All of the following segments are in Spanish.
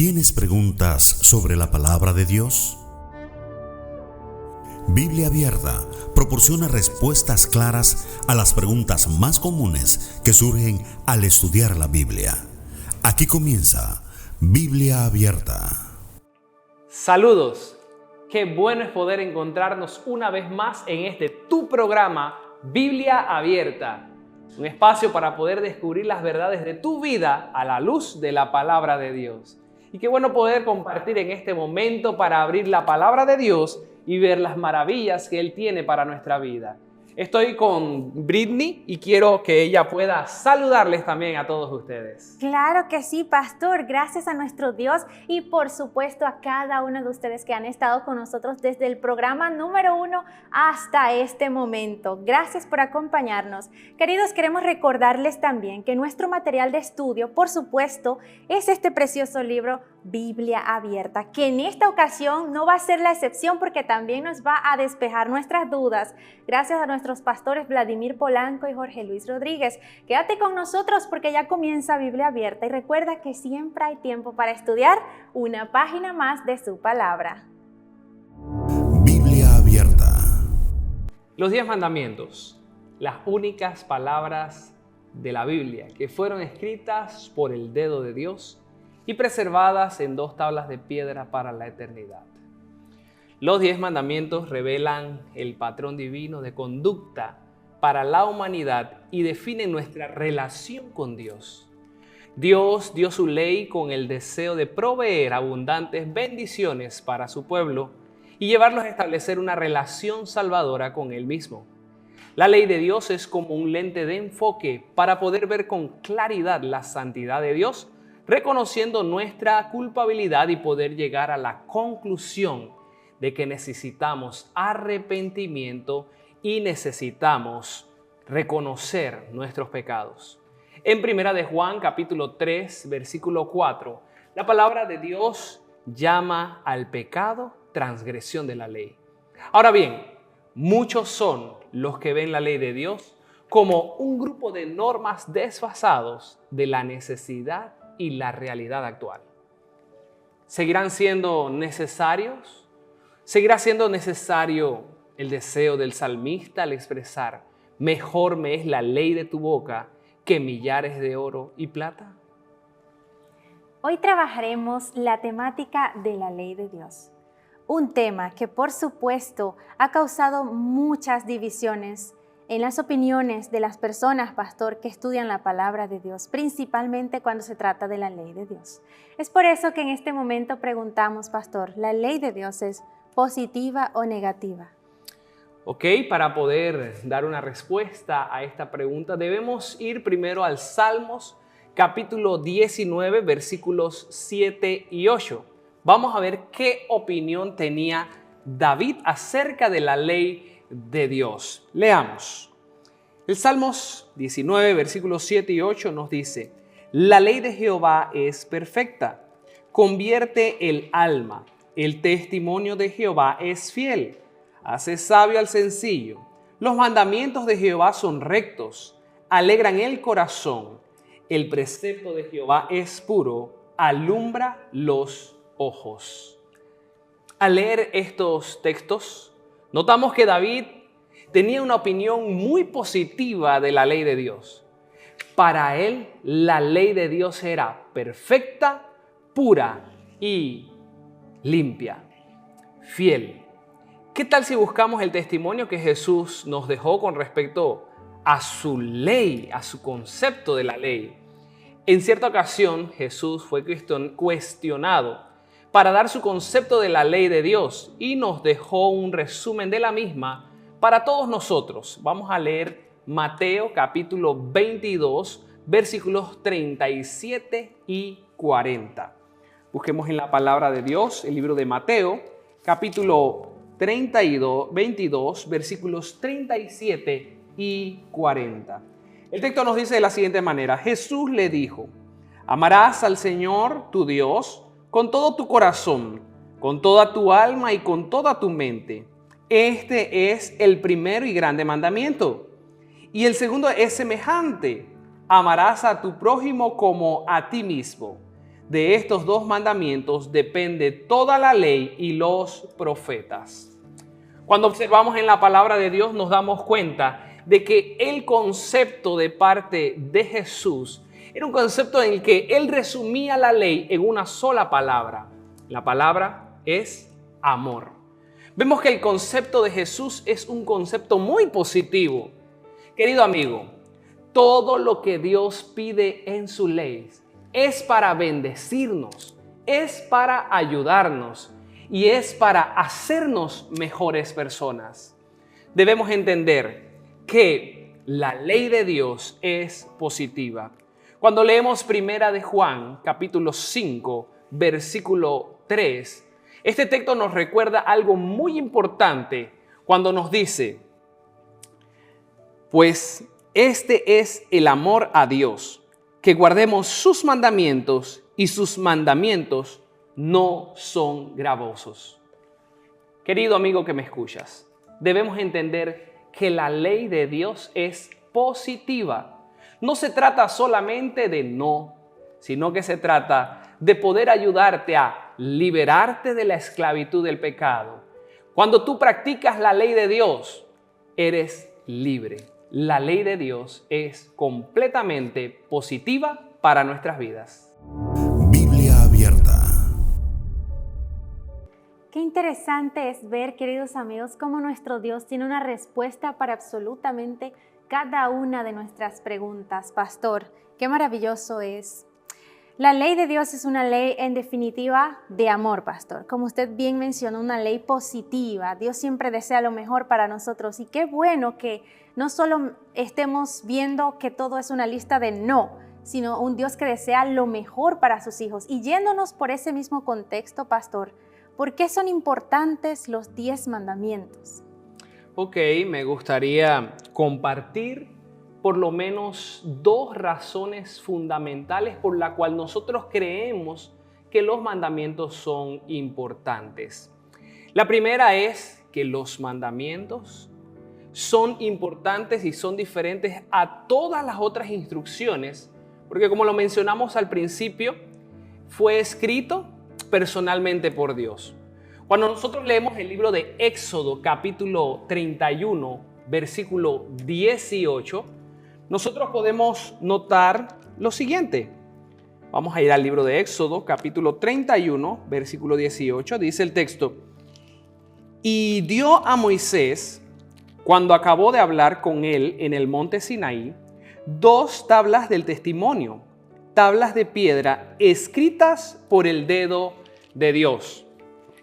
¿Tienes preguntas sobre la palabra de Dios? Biblia Abierta proporciona respuestas claras a las preguntas más comunes que surgen al estudiar la Biblia. Aquí comienza Biblia Abierta. Saludos, qué bueno es poder encontrarnos una vez más en este tu programa Biblia Abierta, un espacio para poder descubrir las verdades de tu vida a la luz de la palabra de Dios. Y qué bueno poder compartir en este momento para abrir la palabra de Dios y ver las maravillas que Él tiene para nuestra vida. Estoy con Britney y quiero que ella pueda saludarles también a todos ustedes. Claro que sí, pastor. Gracias a nuestro Dios y por supuesto a cada uno de ustedes que han estado con nosotros desde el programa número 1 hasta este momento. Gracias por acompañarnos. Queridos, queremos recordarles también que nuestro material de estudio, por supuesto, es este precioso libro Biblia Abierta, que en esta ocasión no va a ser la excepción porque también nos va a despejar nuestras dudas. Gracias a nuestros pastores Vladimir Polanco y Jorge Luis Rodríguez. Quédate con nosotros porque ya comienza Biblia Abierta y recuerda que siempre hay tiempo para estudiar una página más de su palabra. Biblia Abierta. Los 10 mandamientos, las únicas palabras de la Biblia que fueron escritas por el dedo de Dios y preservadas en 2 tablas de piedra para la eternidad. Los 10 mandamientos revelan el patrón divino de conducta para la humanidad y definen nuestra relación con Dios. Dios dio su ley con el deseo de proveer abundantes bendiciones para su pueblo y llevarlos a establecer una relación salvadora con Él mismo. La ley de Dios es como un lente de enfoque para poder ver con claridad la santidad de Dios, reconociendo nuestra culpabilidad y poder llegar a la conclusión de que necesitamos arrepentimiento y necesitamos reconocer nuestros pecados. En 1 de Juan, capítulo 3, versículo 4, la palabra de Dios llama al pecado transgresión de la ley. Ahora bien, muchos son los que ven la ley de Dios como un grupo de normas desfasados de la necesidad y la realidad actual. ¿Seguirán siendo necesarios? ¿Seguirá siendo necesario el deseo del salmista al expresar: mejor me es la ley de tu boca que millares de oro y plata? Hoy trabajaremos la temática de la ley de Dios, un tema que por supuesto ha causado muchas divisiones en las opiniones de las personas, pastor, que estudian la palabra de Dios, principalmente cuando se trata de la ley de Dios. Es por eso que en este momento preguntamos, pastor, ¿la ley de Dios es positiva o negativa? Ok, para poder dar una respuesta a esta pregunta debemos ir primero al Salmos capítulo 19 versículos 7 y 8. Vamos a ver qué opinión tenía David acerca de la ley de Dios. Leamos. El Salmos 19 versículos 7 y 8 nos dice: la ley de Jehová es perfecta, convierte el alma. El testimonio de Jehová es fiel, hace sabio al sencillo. Los mandamientos de Jehová son rectos, alegran el corazón. El precepto de Jehová es puro, alumbra los ojos. Al leer estos textos, notamos que David tenía una opinión muy positiva de la ley de Dios. Para él, la ley de Dios era perfecta, pura y limpia, fiel. ¿Qué tal si buscamos el testimonio que Jesús nos dejó con respecto a su ley, a su concepto de la ley? En cierta ocasión, Jesús fue cuestionado para dar su concepto de la ley de Dios y nos dejó un resumen de la misma para todos nosotros. Vamos a leer Mateo capítulo 22, versículos 37 y 40. Busquemos en la palabra de Dios el libro de Mateo, capítulo 22, versículos 37 y 40. El texto nos dice de la siguiente manera: Jesús le dijo: amarás al Señor tu Dios con todo tu corazón, con toda tu alma y con toda tu mente. Este es el primero y grande mandamiento. Y el segundo es semejante: amarás a tu prójimo como a ti mismo. de estos dos mandamientos depende toda la ley y los profetas. Cuando observamos en la palabra de Dios nos damos cuenta de que el concepto de parte de Jesús era un concepto en el que Él resumía la ley en una sola palabra. La palabra es amor. Vemos que el concepto de Jesús es un concepto muy positivo. Querido amigo, todo lo que Dios pide en su ley es para bendecirnos, es para ayudarnos y es para hacernos mejores personas. Debemos entender que la ley de Dios es positiva. Cuando leemos Primera de Juan, capítulo 5, versículo 3, este texto nos recuerda algo muy importante cuando nos dice: pues este es el amor a Dios, que guardemos sus mandamientos, y sus mandamientos no son gravosos. Querido amigo que me escuchas, debemos entender que la ley de Dios es positiva. No se trata solamente de no, sino que se trata de poder ayudarte a liberarte de la esclavitud del pecado. Cuando tú practicas la ley de Dios, eres libre. La ley de Dios es completamente positiva para nuestras vidas. Biblia abierta. Qué interesante es ver, queridos amigos, cómo nuestro Dios tiene una respuesta para absolutamente cada una de nuestras preguntas. Pastor, qué maravilloso es. La ley de Dios es una ley en definitiva de amor, pastor. Como usted bien mencionó, una ley positiva. Dios siempre desea lo mejor para nosotros y qué bueno que no solo estemos viendo que todo es una lista de no, sino un Dios que desea lo mejor para sus hijos. Y yéndonos por ese mismo contexto, pastor, ¿por qué son importantes los 10 mandamientos? Ok, me gustaría compartir por lo menos 2 razones fundamentales por la cual nosotros creemos que los mandamientos son importantes. La primera es que los mandamientos son importantes y son diferentes a todas las otras instrucciones, porque como lo mencionamos al principio, fue escrito personalmente por Dios. Cuando nosotros leemos el libro de Éxodo, capítulo 31, versículo 18, nosotros podemos notar lo siguiente. Vamos a ir al libro de Éxodo, capítulo 31, versículo 18. Dice el texto: y dio a Moisés, cuando acabó de hablar con él en el monte Sinaí, 2 tablas del testimonio, tablas de piedra escritas por el dedo de Dios.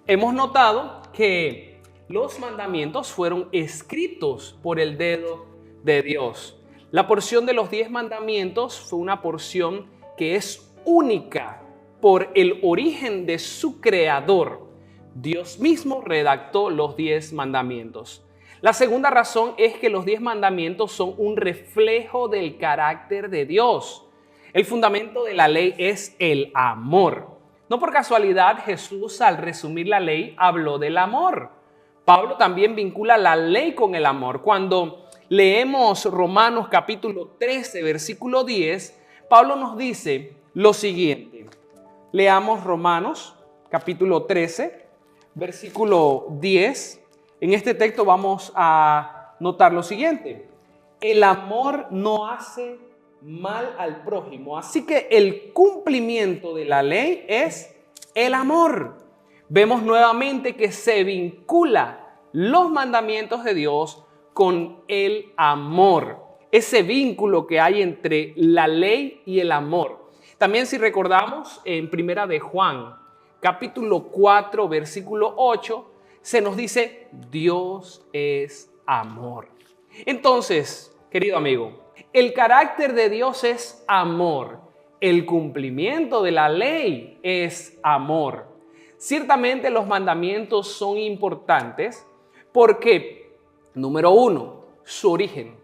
Hemos notado que los mandamientos fueron escritos por el dedo de Dios. La porción de los 10 mandamientos fue una porción que es única por el origen de su creador. Dios mismo redactó los 10 mandamientos. La segunda razón es que los 10 mandamientos son un reflejo del carácter de Dios. El fundamento de la ley es el amor. No por casualidad Jesús, al resumir la ley, habló del amor. Pablo también vincula la ley con el amor. Cuando leemos Romanos capítulo 13, versículo 10, Pablo nos dice lo siguiente. Leamos Romanos capítulo 13, versículo 10. En este texto vamos a notar lo siguiente: el amor no hace mal al prójimo, así que el cumplimiento de la ley es el amor. Vemos nuevamente que se vincula los mandamientos de Dios con el amor, ese vínculo que hay entre la ley y el amor. También, si recordamos, en Primera de Juan, capítulo 4, versículo 8, se nos dice: Dios es amor. Entonces, querido amigo, el carácter de Dios es amor. El cumplimiento de la ley es amor. Ciertamente los mandamientos son importantes porque, número 1, su origen.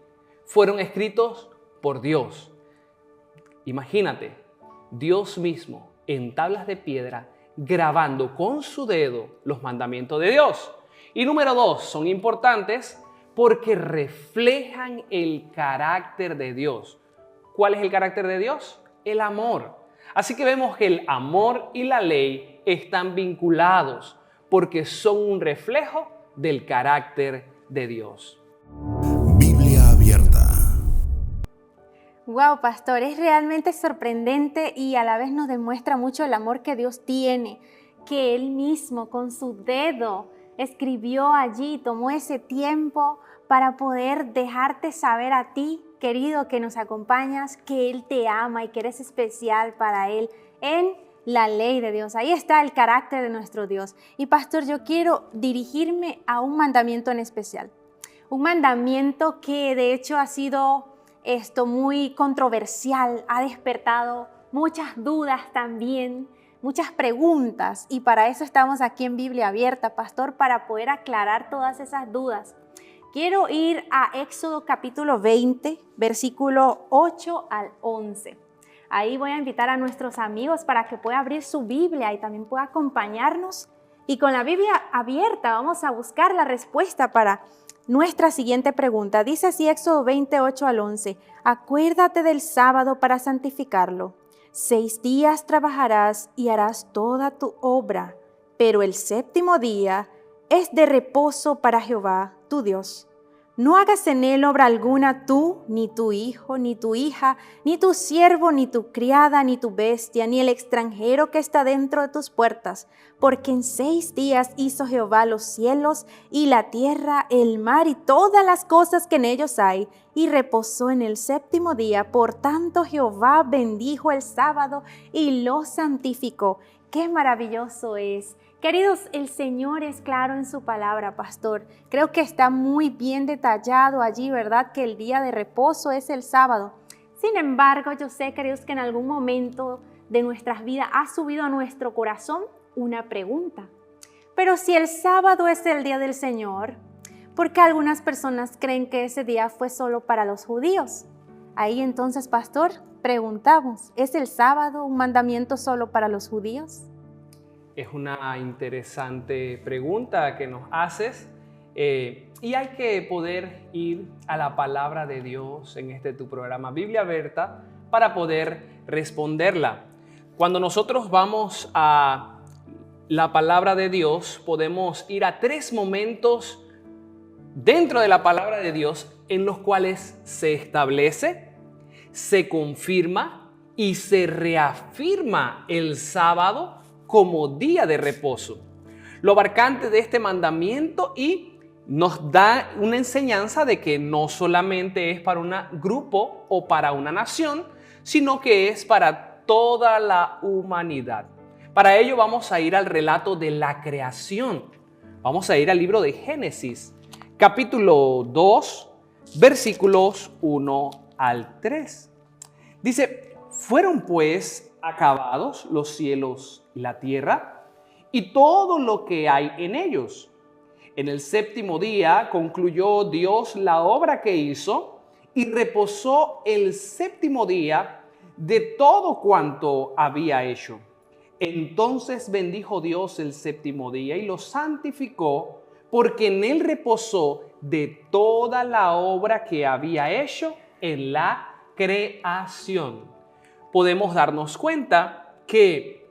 Fueron escritos por Dios. Imagínate, Dios mismo en tablas de piedra grabando con su dedo los mandamientos de Dios. Y número 2, son importantes porque reflejan el carácter de Dios. ¿Cuál es el carácter de Dios? El amor. Así que vemos que el amor y la ley están vinculados porque son un reflejo del carácter de Dios. Biblia abierta. Wow, pastor, es realmente sorprendente y a la vez nos demuestra mucho el amor que Dios tiene, que Él mismo con su dedo escribió allí, tomó ese tiempo para poder dejarte saber a ti, querido, que nos acompañas, que Él te ama y que eres especial para Él en la ley de Dios. Ahí está el carácter de nuestro Dios. Y pastor, yo quiero dirigirme a un mandamiento en especial. Un mandamiento que de hecho ha sido muy controversial, ha despertado muchas dudas también, muchas preguntas, y para eso estamos aquí en Biblia Abierta, pastor, para poder aclarar todas esas dudas. Quiero ir a Éxodo capítulo 20, versículo 8 al 11. Ahí voy a invitar a nuestros amigos para que pueda abrir su Biblia y también pueda acompañarnos. Y con la Biblia abierta vamos a buscar la respuesta para nuestra siguiente pregunta. Dice así Éxodo 28 al 11. Acuérdate del sábado para santificarlo. 6 días trabajarás y harás toda tu obra, pero el séptimo día es de reposo para Jehová, tu Dios. No hagas en él obra alguna tú, ni tu hijo, ni tu hija, ni tu siervo, ni tu criada, ni tu bestia, ni el extranjero que está dentro de tus puertas, porque en 6 días hizo Jehová los cielos y la tierra, el mar y todas las cosas que en ellos hay, y reposó en el séptimo día. Por tanto Jehová bendijo el sábado y lo santificó. ¡Qué maravilloso es! Queridos, el Señor es claro en su palabra, pastor. Creo que está muy bien detallado allí, ¿verdad? Que el día de reposo es el sábado. Sin embargo, yo sé, queridos, que en algún momento de nuestras vidas ha subido a nuestro corazón una pregunta. Pero si el sábado es el día del Señor, ¿por qué algunas personas creen que ese día fue solo para los judíos? Ahí entonces, pastor, preguntamos, ¿es el sábado un mandamiento solo para los judíos? Es una interesante pregunta que nos haces y hay que poder ir a la palabra de Dios en tu programa Biblia Abierta para poder responderla. Cuando nosotros vamos a la palabra de Dios, podemos ir a 3 momentos dentro de la palabra de Dios en los cuales se establece, se confirma y se reafirma el sábado como día de reposo. Lo abarcante de este mandamiento y nos da una enseñanza de que no solamente es para un grupo o para una nación, sino que es para toda la humanidad. Para ello vamos a ir al relato de la creación. Vamos a ir al libro de Génesis, capítulo 2, versículos 1 al 3. Dice, fueron pues acabados los cielos y la tierra y todo lo que hay en ellos. En el séptimo día concluyó Dios la obra que hizo y reposó el séptimo día de todo cuanto había hecho. Entonces bendijo Dios el séptimo día y lo santificó, porque en él reposó de toda la obra que había hecho en la creación. Podemos darnos cuenta que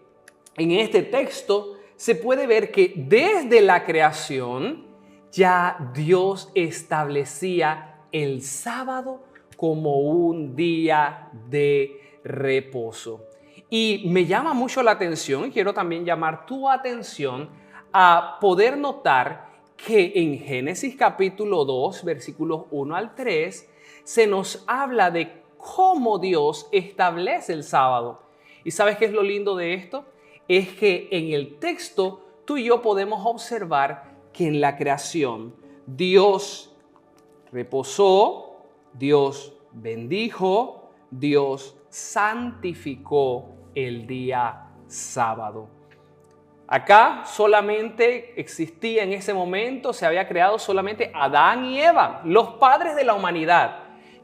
en este texto se puede ver que desde la creación ya Dios establecía el sábado como un día de reposo. Y me llama mucho la atención, y quiero también llamar tu atención a poder notar que en Génesis capítulo 2, versículos 1 al 3, se nos habla de cómo Dios establece el sábado. ¿Y sabes qué es lo lindo de esto? Es que en el texto tú y yo podemos observar que en la creación Dios reposó, Dios bendijo, Dios santificó el día sábado. Acá solamente existía en ese momento, se había creado solamente Adán y Eva, los padres de la humanidad.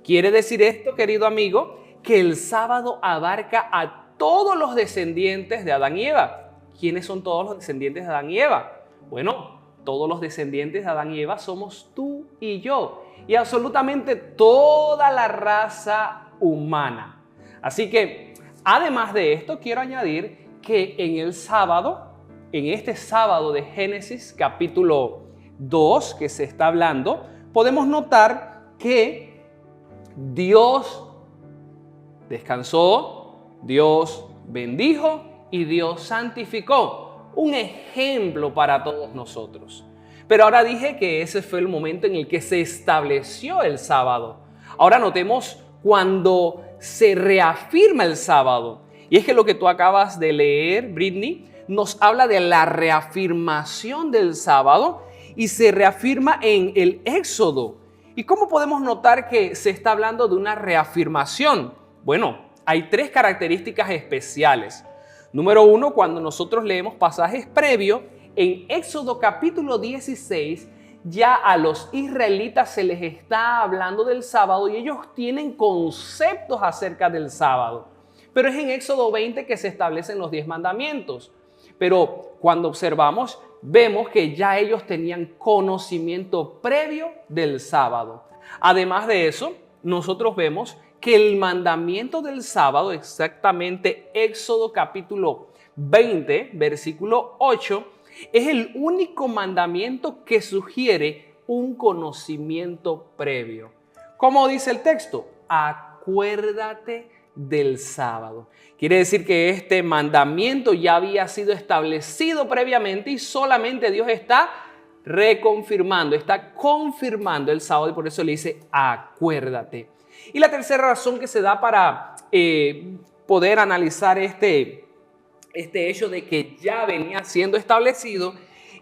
Quiere decir esto, querido amigo, que el sábado abarca a todos los descendientes de Adán y Eva. ¿Quiénes son todos los descendientes de Adán y Eva? Bueno, todos los descendientes de Adán y Eva somos tú y yo, y absolutamente toda la raza humana. Así que Además de esto, quiero añadir que en el sábado, en este sábado de Génesis capítulo 2 que se está hablando, podemos notar que Dios descansó, Dios bendijo y Dios santificó. Un ejemplo para todos nosotros. Pero ahora dije que ese fue el momento en el que se estableció el sábado. Ahora notemos cuando se reafirma el sábado. Y es que lo que tú acabas de leer, Britney, nos habla de la reafirmación del sábado y se reafirma en el Éxodo. ¿Y cómo podemos notar que se está hablando de una reafirmación? Bueno, hay 3 características especiales. Número 1, cuando nosotros leemos pasajes previos, en Éxodo capítulo 16, ya a los israelitas se les está hablando del sábado y ellos tienen conceptos acerca del sábado. Pero es en Éxodo 20 que se establecen los 10 mandamientos. Pero cuando observamos, vemos que ya ellos tenían conocimiento previo del sábado. Además de eso, nosotros vemos que el mandamiento del sábado, exactamente Éxodo capítulo 20, versículo 8, es el único mandamiento que sugiere un conocimiento previo. ¿Cómo dice el texto? Acuérdate del sábado. Quiere decir que este mandamiento ya había sido establecido previamente y solamente Dios está reconfirmando, está confirmando el sábado y por eso le dice acuérdate. Y la tercera razón que se da para poder analizar este hecho de que ya venía siendo establecido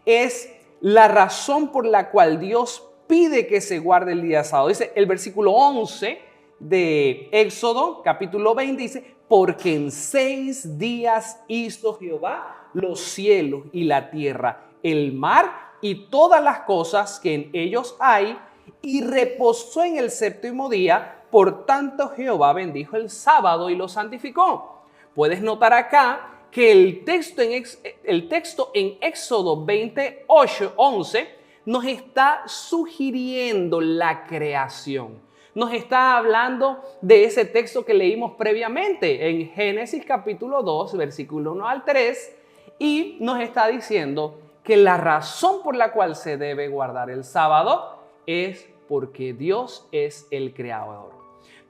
es la razón por la cual Dios pide que se guarde el día sábado. Dice el versículo 11 de Éxodo capítulo 20, dice, porque en 6 días hizo Jehová los cielos y la tierra, el mar y todas las cosas que en ellos hay, y reposó en el séptimo día. Por tanto, Jehová bendijo el sábado y lo santificó. Puedes notar acá que el texto en Éxodo 11 nos está sugiriendo la creación. Nos está hablando de ese texto que leímos previamente en Génesis capítulo 2, versículo 1 al 3, y nos está diciendo que la razón por la cual se debe guardar el sábado es porque Dios es el creador.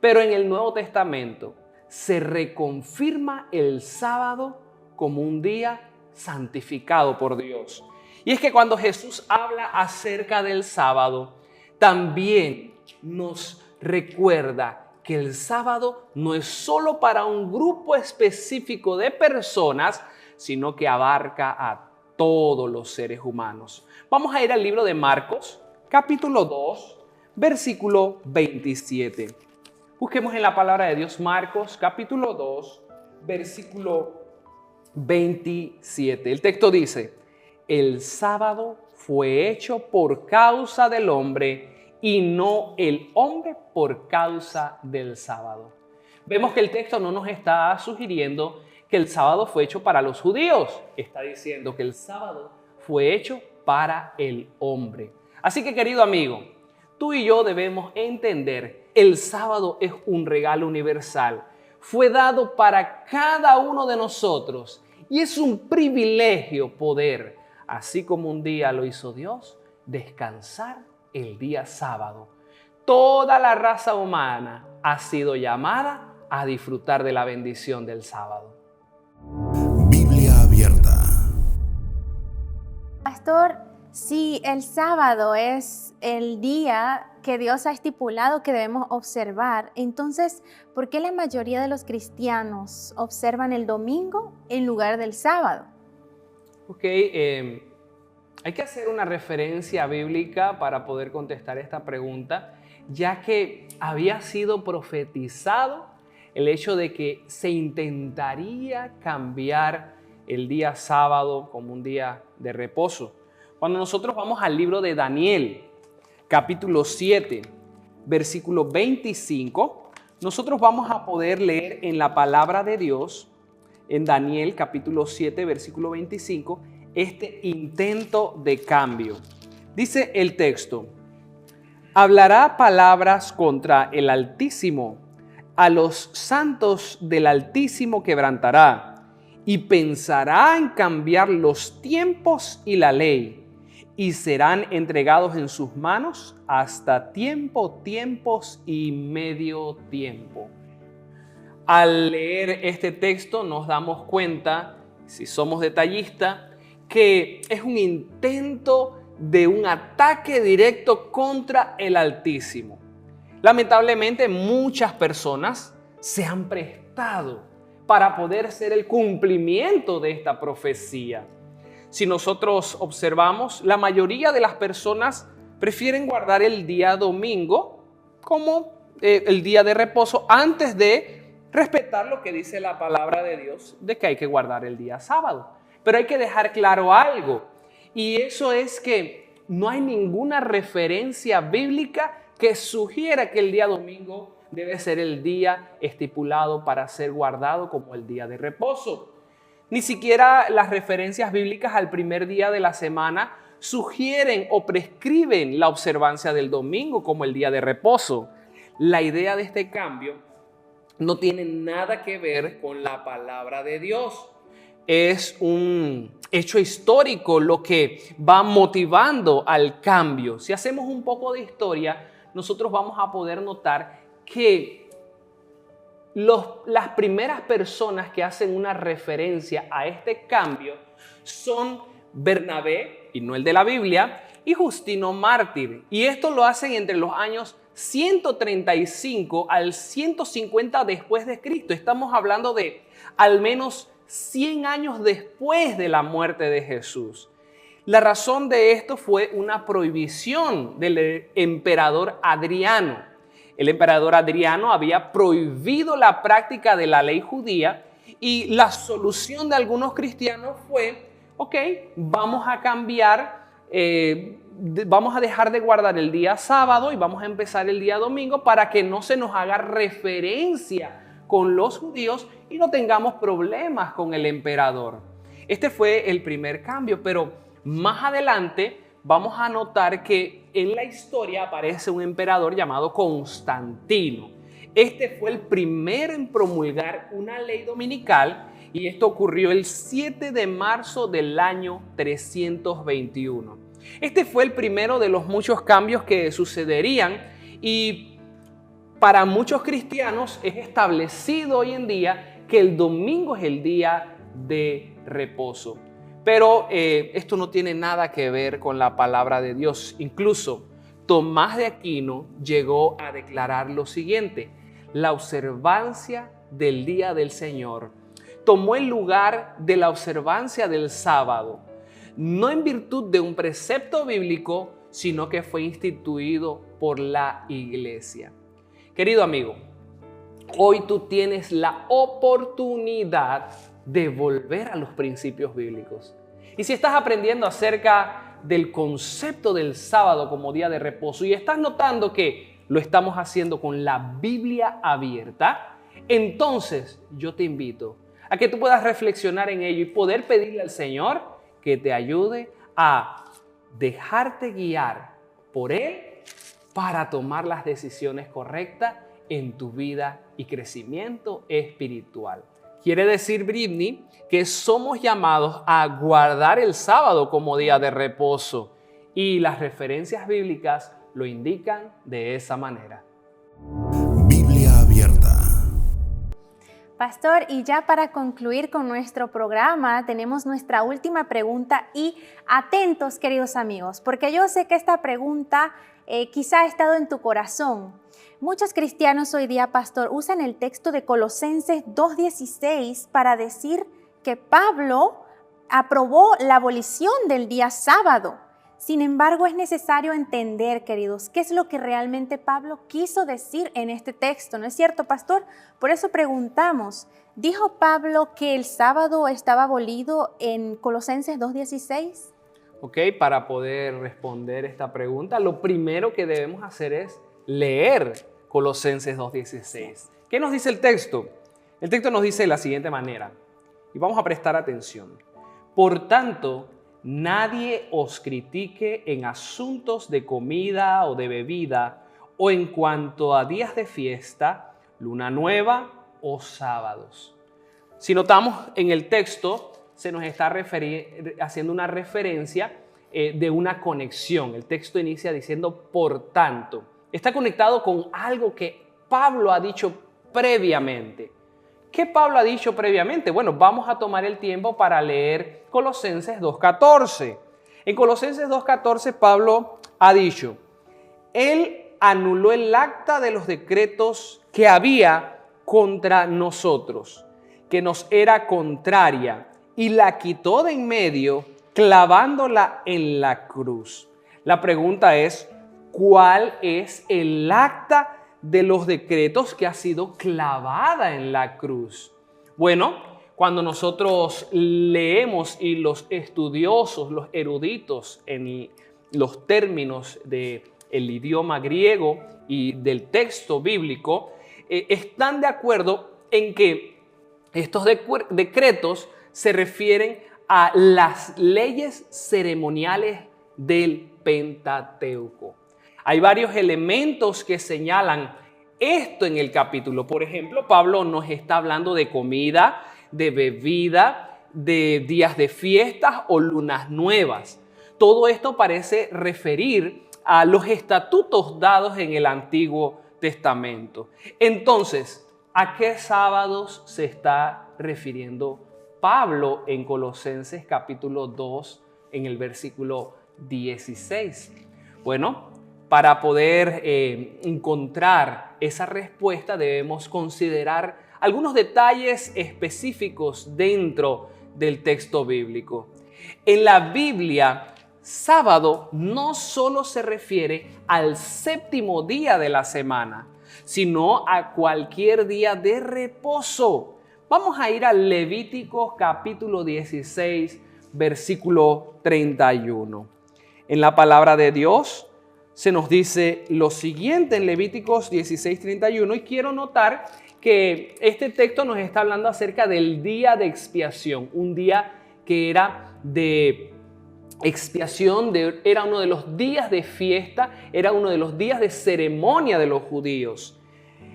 Pero en el Nuevo Testamento se reconfirma el sábado como un día santificado por Dios. Y es que cuando Jesús habla acerca del sábado, también nos recuerda que el sábado no es solo para un grupo específico de personas, sino que abarca a todos los seres humanos. Vamos a ir al libro de Marcos, capítulo 2, versículo 27. Busquemos en la palabra de Dios Marcos, capítulo 2, versículo 27. El texto dice, el sábado fue hecho por causa del hombre y no el hombre por causa del sábado. Vemos que el texto no nos está sugiriendo que el sábado fue hecho para los judíos. Está diciendo que el sábado fue hecho para el hombre. Así que, querido amigo, tú y yo debemos entender, el sábado es un regalo universal. Fue dado para cada uno de nosotros y es un privilegio poder, así como un día lo hizo Dios, descansar el día sábado. Toda la raza humana ha sido llamada a disfrutar de la bendición del sábado. Biblia abierta. Pastor, si el sábado es el día que Dios ha estipulado que debemos observar, entonces, ¿por qué la mayoría de los cristianos observan el domingo en lugar del sábado? Ok, hay que hacer una referencia bíblica para poder contestar esta pregunta, ya que había sido profetizado el hecho de que se intentaría cambiar el día sábado como un día de reposo. Cuando nosotros vamos al libro de Daniel, capítulo 7, versículo 25, nosotros vamos a poder leer en la palabra de Dios, en Daniel, capítulo 7, versículo 25, este intento de cambio. Dice el texto, hablará palabras contra el Altísimo, a los santos del Altísimo quebrantará, y pensará en cambiar los tiempos y la ley, y serán entregados en sus manos hasta tiempos y medio tiempo. Al leer este texto nos damos cuenta, si somos detallistas, que es un intento de un ataque directo contra el Altísimo. Lamentablemente, muchas personas se han prestado para poder ser el cumplimiento de esta profecía. Si nosotros observamos, la mayoría de las personas prefieren guardar el día domingo como el día de reposo antes de respetar lo que dice la palabra de Dios de que hay que guardar el día sábado. Pero hay que dejar claro algo, y eso es que no hay ninguna referencia bíblica que sugiera que el día domingo debe ser el día estipulado para ser guardado como el día de reposo. Ni siquiera las referencias bíblicas al primer día de la semana sugieren o prescriben la observancia del domingo como el día de reposo. La idea de este cambio no tiene nada que ver con la palabra de Dios. Es un hecho histórico lo que va motivando al cambio. Si hacemos un poco de historia, nosotros vamos a poder notar que las primeras personas que hacen una referencia a este cambio son Bernabé, y no el de la Biblia, y Justino Mártir. Y esto lo hacen entre los años 135 al 150 después de Cristo. Estamos hablando de al menos 100 años después de la muerte de Jesús. La razón de esto fue una prohibición del emperador Adriano. El emperador Adriano había prohibido la práctica de la ley judía, y la solución de algunos cristianos fue, ok, vamos a cambiar, vamos a dejar de guardar el día sábado y vamos a empezar el día domingo para que no se nos haga referencia con los judíos y no tengamos problemas con el emperador. Este fue el primer cambio, pero más adelante vamos a notar que en la historia aparece un emperador llamado Constantino. Este fue el primero en promulgar una ley dominical, y esto ocurrió el 7 de marzo del año 321. Este fue el primero de los muchos cambios que sucederían, y para muchos cristianos es establecido hoy en día que el domingo es el día de reposo. Pero esto no tiene nada que ver con la palabra de Dios. Incluso Tomás de Aquino llegó a declarar lo siguiente: la observancia del día del Señor tomó el lugar de la observancia del sábado, no en virtud de un precepto bíblico, sino que fue instituido por la iglesia. Querido amigo, hoy tú tienes la oportunidad de volver a los principios bíblicos. Y si estás aprendiendo acerca del concepto del sábado como día de reposo y estás notando que lo estamos haciendo con la Biblia abierta, entonces yo te invito a que tú puedas reflexionar en ello y poder pedirle al Señor que te ayude a dejarte guiar por Él para tomar las decisiones correctas en tu vida y crecimiento espiritual. Quiere decir, Britney, que somos llamados a guardar el sábado como día de reposo, y las referencias bíblicas lo indican de esa manera. Biblia abierta. Pastor, y ya para concluir con nuestro programa, tenemos nuestra última pregunta, y atentos, queridos amigos, porque yo sé que esta pregunta quizá ha estado en tu corazón. Muchos cristianos hoy día, pastor, usan el texto de Colosenses 2:16 para decir que Pablo aprobó la abolición del día sábado. Sin embargo, es necesario entender, queridos, qué es lo que realmente Pablo quiso decir en este texto, ¿no es cierto, pastor? Por eso preguntamos, ¿dijo Pablo que el sábado estaba abolido en Colosenses 2:16? Ok, para poder responder esta pregunta, lo primero que debemos hacer es leer Colosenses 2:16. ¿Qué nos dice el texto? El texto nos dice de la siguiente manera, y vamos a prestar atención. Por tanto, nadie os critique en asuntos de comida o de bebida, o en cuanto a días de fiesta, luna nueva o sábados. Si notamos en el texto, se nos está haciendo una referencia de una conexión. El texto inicia diciendo por tanto. Está conectado con algo que Pablo ha dicho previamente. ¿Qué Pablo ha dicho previamente? Bueno, vamos a tomar el tiempo para leer Colosenses 2:14. En Colosenses 2:14 Pablo ha dicho: Él anuló el acta de los decretos que había contra nosotros, que nos era contraria, y la quitó de en medio, clavándola en la cruz. La pregunta es, ¿cuál es el acta de los decretos que ha sido clavada en la cruz? Bueno, cuando nosotros leemos y los estudiosos, los eruditos en los términos del idioma griego y del texto bíblico, están de acuerdo en que estos decretos se refieren a las leyes ceremoniales del Pentateuco. Hay varios elementos que señalan esto en el capítulo. Por ejemplo, Pablo nos está hablando de comida, de bebida, de días de fiestas o lunas nuevas. Todo esto parece referir a los estatutos dados en el Antiguo Testamento. Entonces, ¿a qué sábados se está refiriendo Pablo en Colosenses capítulo 2 en el versículo 16? Bueno, para poder encontrar esa respuesta debemos considerar algunos detalles específicos dentro del texto bíblico. En la Biblia, sábado no solo se refiere al séptimo día de la semana, sino a cualquier día de reposo. Vamos a ir a Levíticos capítulo 16, versículo 31. En la palabra de Dios se nos dice lo siguiente en Levíticos 16, 31, y quiero notar que este texto nos está hablando acerca del día de expiación, un día que era de expiación, era uno de los días de fiesta, era uno de los días de ceremonia de los judíos.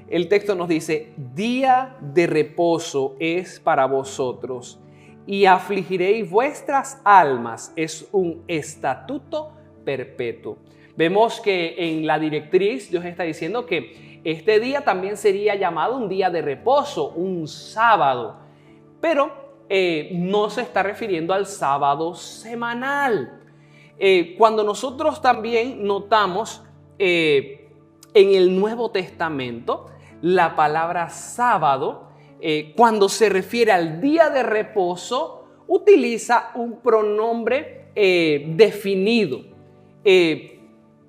El texto nos dice: día de reposo es para vosotros y afligiréis vuestras almas, es un estatuto perpetuo. Vemos que en la directriz Dios está diciendo que este día también sería llamado un día de reposo, un sábado, pero no se está refiriendo al sábado semanal. Cuando nosotros también notamos en el Nuevo Testamento la palabra sábado, cuando se refiere al día de reposo, utiliza un pronombre definido.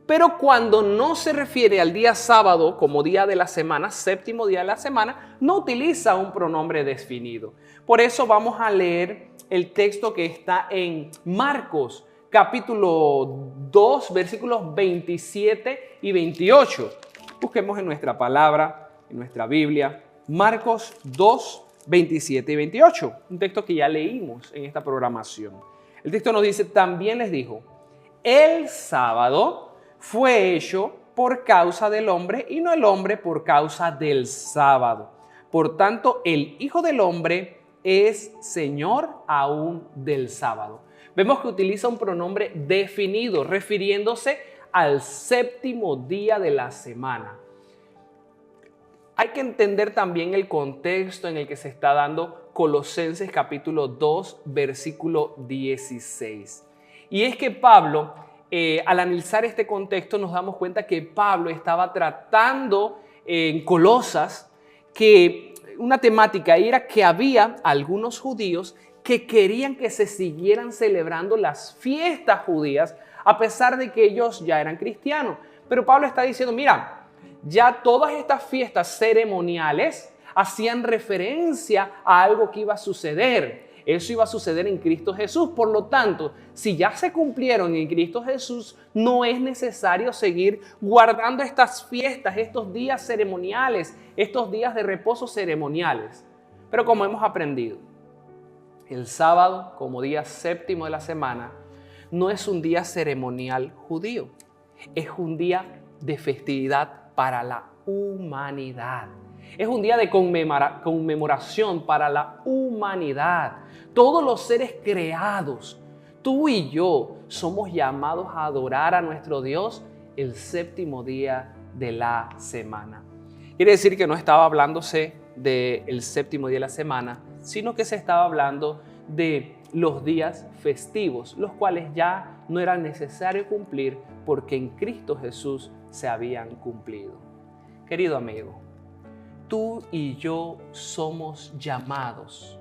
Pero cuando no se refiere al día sábado como día de la semana, séptimo día de la semana, no utiliza un pronombre definido. Por eso vamos a leer el texto que está en Marcos, capítulo 2, versículos 27 y 28. Busquemos en nuestra palabra, en nuestra Biblia, Marcos 2, 27 y 28. Un texto que ya leímos en esta programación. El texto nos dice: también les dijo, el sábado fue hecho por causa del hombre y no el hombre por causa del sábado. Por tanto, el Hijo del Hombre es Señor aún del sábado. Vemos que utiliza un pronombre definido, refiriéndose al séptimo día de la semana. Hay que entender también el contexto en el que se está dando Colosenses capítulo 2, versículo 16. Y es que Pablo, al analizar este contexto, nos damos cuenta que Pablo estaba tratando en Colosas que una temática era que había algunos judíos que querían que se siguieran celebrando las fiestas judías a pesar de que ellos ya eran cristianos. Pero Pablo está diciendo, mira, ya todas estas fiestas ceremoniales hacían referencia a algo que iba a suceder. Eso iba a suceder en Cristo Jesús. Por lo tanto, si ya se cumplieron en Cristo Jesús, no es necesario seguir guardando estas fiestas, estos días ceremoniales, estos días de reposo ceremoniales. Pero como hemos aprendido, el sábado, como día séptimo de la semana, no es un día ceremonial judío. Es un día de festividad para la humanidad. Es un día de conmemoración para la humanidad. Todos los seres creados, tú y yo, somos llamados a adorar a nuestro Dios el séptimo día de la semana. Quiere decir que no estaba hablándose del séptimo día de la semana, sino que se estaba hablando de los días festivos, los cuales ya no era necesario cumplir porque en Cristo Jesús se habían cumplido. Querido amigo, tú y yo somos llamados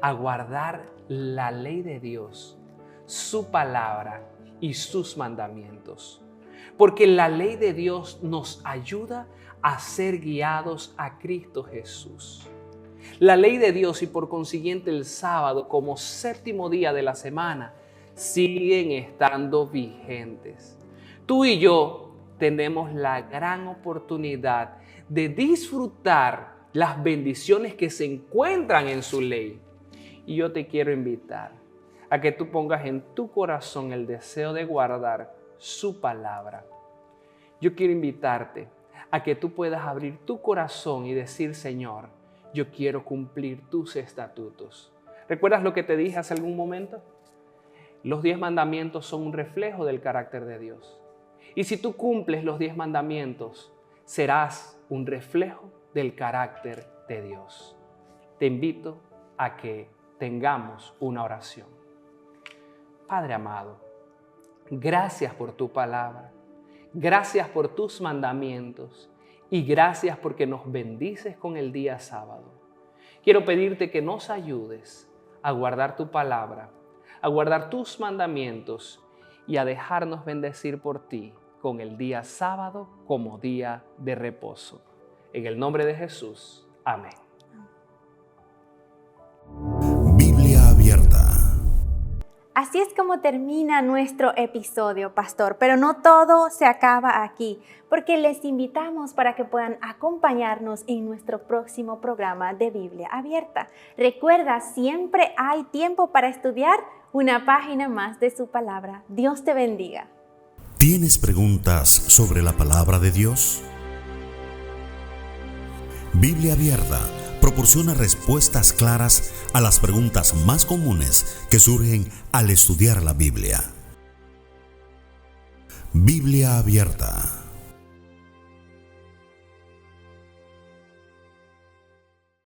a guardar la ley de Dios, su palabra y sus mandamientos. Porque la ley de Dios nos ayuda a ser guiados a Cristo Jesús. La ley de Dios y por consiguiente el sábado como séptimo día de la semana siguen estando vigentes. Tú y yo tenemos la gran oportunidad de disfrutar las bendiciones que se encuentran en su ley. Y yo te quiero invitar a que tú pongas en tu corazón el deseo de guardar su palabra. Yo quiero invitarte a que tú puedas abrir tu corazón y decir: Señor, yo quiero cumplir tus estatutos. ¿Recuerdas lo que te dije hace algún momento? Los 10 mandamientos son un reflejo del carácter de Dios. Y si tú cumples los 10 mandamientos, serás un reflejo del carácter de Dios. Te invito a que tengamos una oración. Padre amado, gracias por tu palabra, gracias por tus mandamientos y gracias porque nos bendices con el día sábado. Quiero pedirte que nos ayudes a guardar tu palabra, a guardar tus mandamientos y a dejarnos bendecir por ti con el día sábado como día de reposo. En el nombre de Jesús. Amén. Biblia abierta. Así es como termina nuestro episodio, pastor, pero no todo se acaba aquí, porque les invitamos para que puedan acompañarnos en nuestro próximo programa de Biblia Abierta. Recuerda, siempre hay tiempo para estudiar una página más de su palabra. Dios te bendiga. ¿Tienes preguntas sobre la palabra de Dios? Biblia Abierta proporciona respuestas claras a las preguntas más comunes que surgen al estudiar la Biblia. Biblia Abierta.